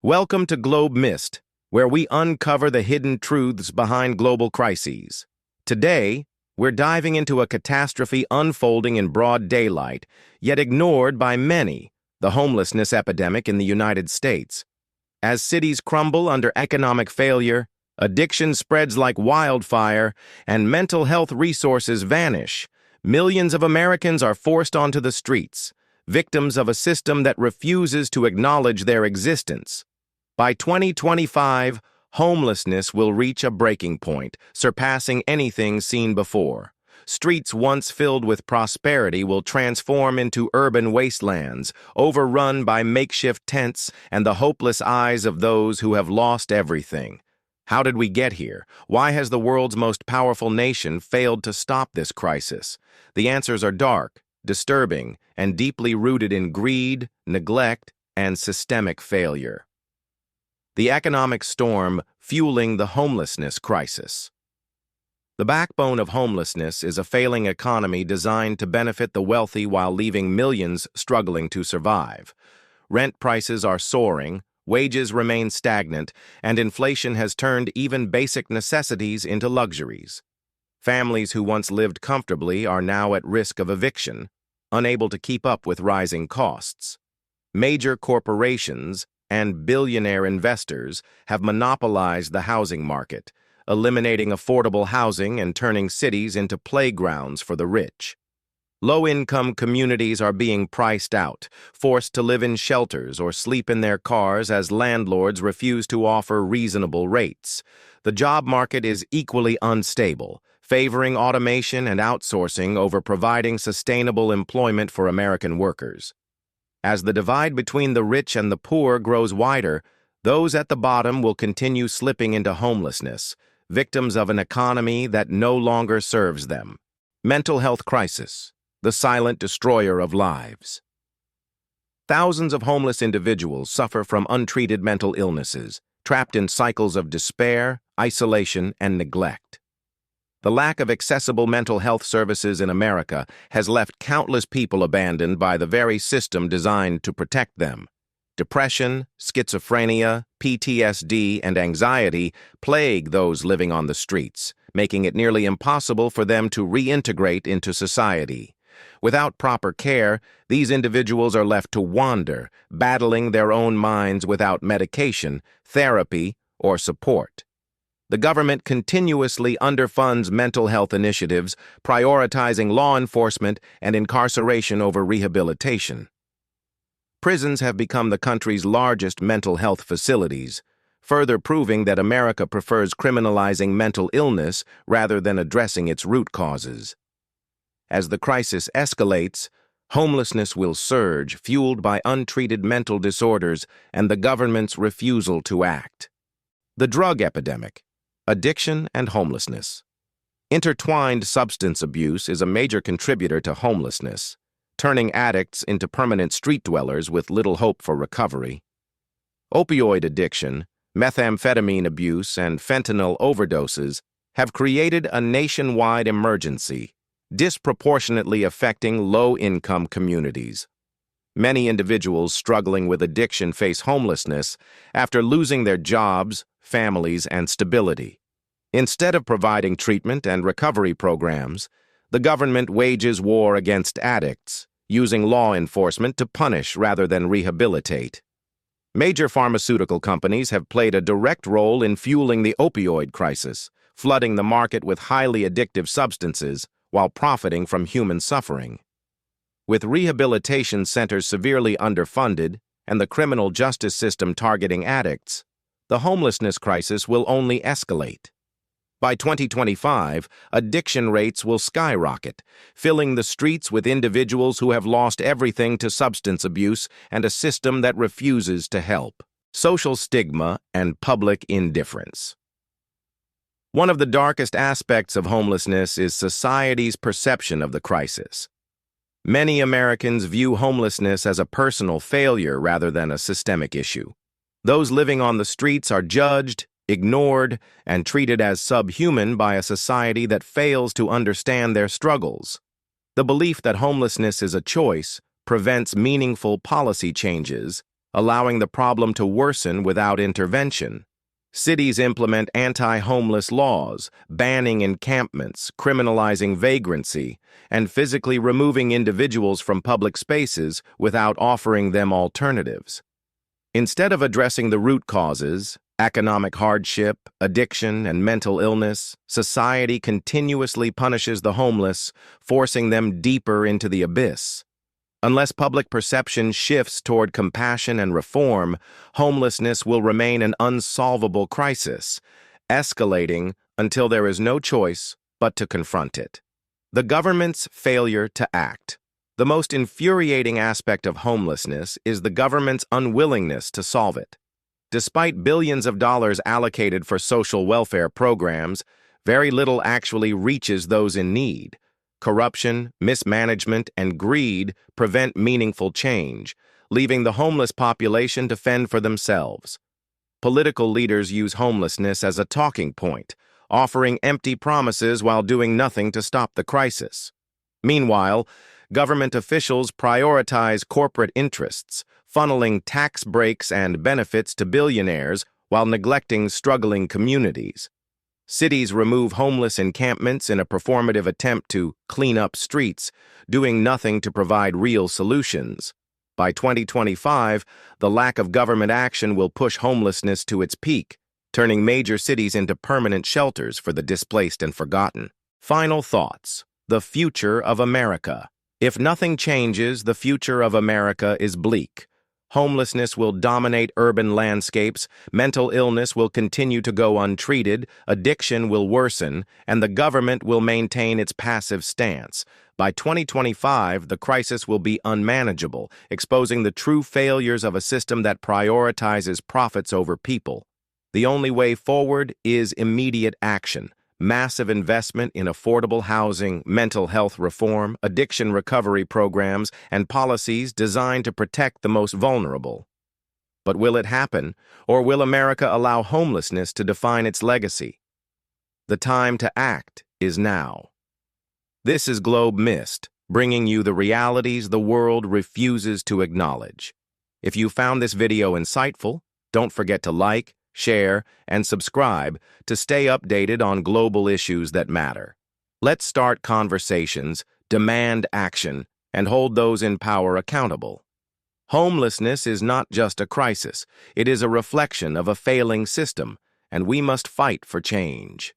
Welcome to Globe Myst, where we uncover the hidden truths behind global crises. Today, we're diving into a catastrophe unfolding in broad daylight, yet ignored by many, the homelessness epidemic in the United States. As cities crumble under economic failure, addiction spreads like wildfire, and mental health resources vanish, millions of Americans are forced onto the streets, victims of a system that refuses to acknowledge their existence. By 2025, homelessness will reach a breaking point, surpassing anything seen before. Streets once filled with prosperity will transform into urban wastelands, overrun by makeshift tents and the hopeless eyes of those who have lost everything. How did we get here? Why has the world's most powerful nation failed to stop this crisis? The answers are dark, disturbing, and deeply rooted in greed, neglect, and systemic failure. The economic storm fueling the homelessness crisis. The backbone of homelessness is a failing economy designed to benefit the wealthy while leaving millions struggling to survive. Rent prices are soaring, wages remain stagnant, and inflation has turned even basic necessities into luxuries. Families who once lived comfortably are now at risk of eviction, unable to keep up with rising costs. Major corporations and billionaire investors have monopolized the housing market, eliminating affordable housing and turning cities into playgrounds for the rich. Low-income communities are being priced out, forced to live in shelters or sleep in their cars as landlords refuse to offer reasonable rates. The job market is equally unstable, favoring automation and outsourcing over providing sustainable employment for American workers. As the divide between the rich and the poor grows wider, those at the bottom will continue slipping into homelessness, victims of an economy that no longer serves them. Mental health crisis, the silent destroyer of lives. Thousands of homeless individuals suffer from untreated mental illnesses, trapped in cycles of despair, isolation, and neglect. The lack of accessible mental health services in America has left countless people abandoned by the very system designed to protect them. Depression, schizophrenia, PTSD, and anxiety plague those living on the streets, making it nearly impossible for them to reintegrate into society. Without proper care, these individuals are left to wander, battling their own minds without medication, therapy, or support. The government continuously underfunds mental health initiatives, prioritizing law enforcement and incarceration over rehabilitation. Prisons have become the country's largest mental health facilities, further proving that America prefers criminalizing mental illness rather than addressing its root causes. As the crisis escalates, homelessness will surge, fueled by untreated mental disorders and the government's refusal to act. The drug epidemic. Addiction and homelessness. Intertwined substance abuse is a major contributor to homelessness, turning addicts into permanent street dwellers with little hope for recovery. Opioid addiction, methamphetamine abuse, and fentanyl overdoses have created a nationwide emergency, disproportionately affecting low-income communities. Many individuals struggling with addiction face homelessness after losing their jobs, families, and stability. Instead of providing treatment and recovery programs, the government wages war against addicts, using law enforcement to punish rather than rehabilitate. Major pharmaceutical companies have played a direct role in fueling the opioid crisis, flooding the market with highly addictive substances while profiting from human suffering. With rehabilitation centers severely underfunded and the criminal justice system targeting addicts, the homelessness crisis will only escalate. By 2025, addiction rates will skyrocket, filling the streets with individuals who have lost everything to substance abuse and a system that refuses to help. Social stigma and public indifference. One of the darkest aspects of homelessness is society's perception of the crisis. Many Americans view homelessness as a personal failure rather than a systemic issue. Those living on the streets are judged, ignored, and treated as subhuman by a society that fails to understand their struggles. The belief that homelessness is a choice prevents meaningful policy changes allowing the problem to worsen without intervention. Cities implement anti-homeless laws, banning encampments, criminalizing vagrancy, and physically removing individuals from public spaces without offering them alternatives. Instead of addressing the root causes, economic hardship, addiction, and mental illness, society continuously punishes the homeless, forcing them deeper into the abyss. Unless public perception shifts toward compassion and reform, homelessness will remain an unsolvable crisis, escalating until there is no choice but to confront it. The government's failure to act. The most infuriating aspect of homelessness is the government's unwillingness to solve it. Despite billions of dollars allocated for social welfare programs, very little actually reaches those in need. Corruption, mismanagement, and greed prevent meaningful change, leaving the homeless population to fend for themselves. Political leaders use homelessness as a talking point, offering empty promises while doing nothing to stop the crisis. Meanwhile, government officials prioritize corporate interests, funneling tax breaks and benefits to billionaires while neglecting struggling communities. Cities remove homeless encampments in a performative attempt to clean up streets, doing nothing to provide real solutions. By 2025, the lack of government action will push homelessness to its peak, turning major cities into permanent shelters for the displaced and forgotten. Final thoughts. The future of America. If nothing changes, the future of America is bleak. Homelessness will dominate urban landscapes, mental illness will continue to go untreated, addiction will worsen, and the government will maintain its passive stance. By 2025, the crisis will be unmanageable, exposing the true failures of a system that prioritizes profits over people. The only way forward is immediate action. Massive investment in affordable housing, mental health reform, addiction recovery programs, and policies designed to protect the most vulnerable. But will it happen, or will America allow homelessness to define its legacy? The time to act is now. This is Globe Myst, bringing you the realities the world refuses to acknowledge. If you found this video insightful, don't forget to like, share, and subscribe to stay updated on global issues that matter. Let's start conversations, demand action, and hold those in power accountable. Homelessness is not just a crisis, it is a reflection of a failing system, and we must fight for change.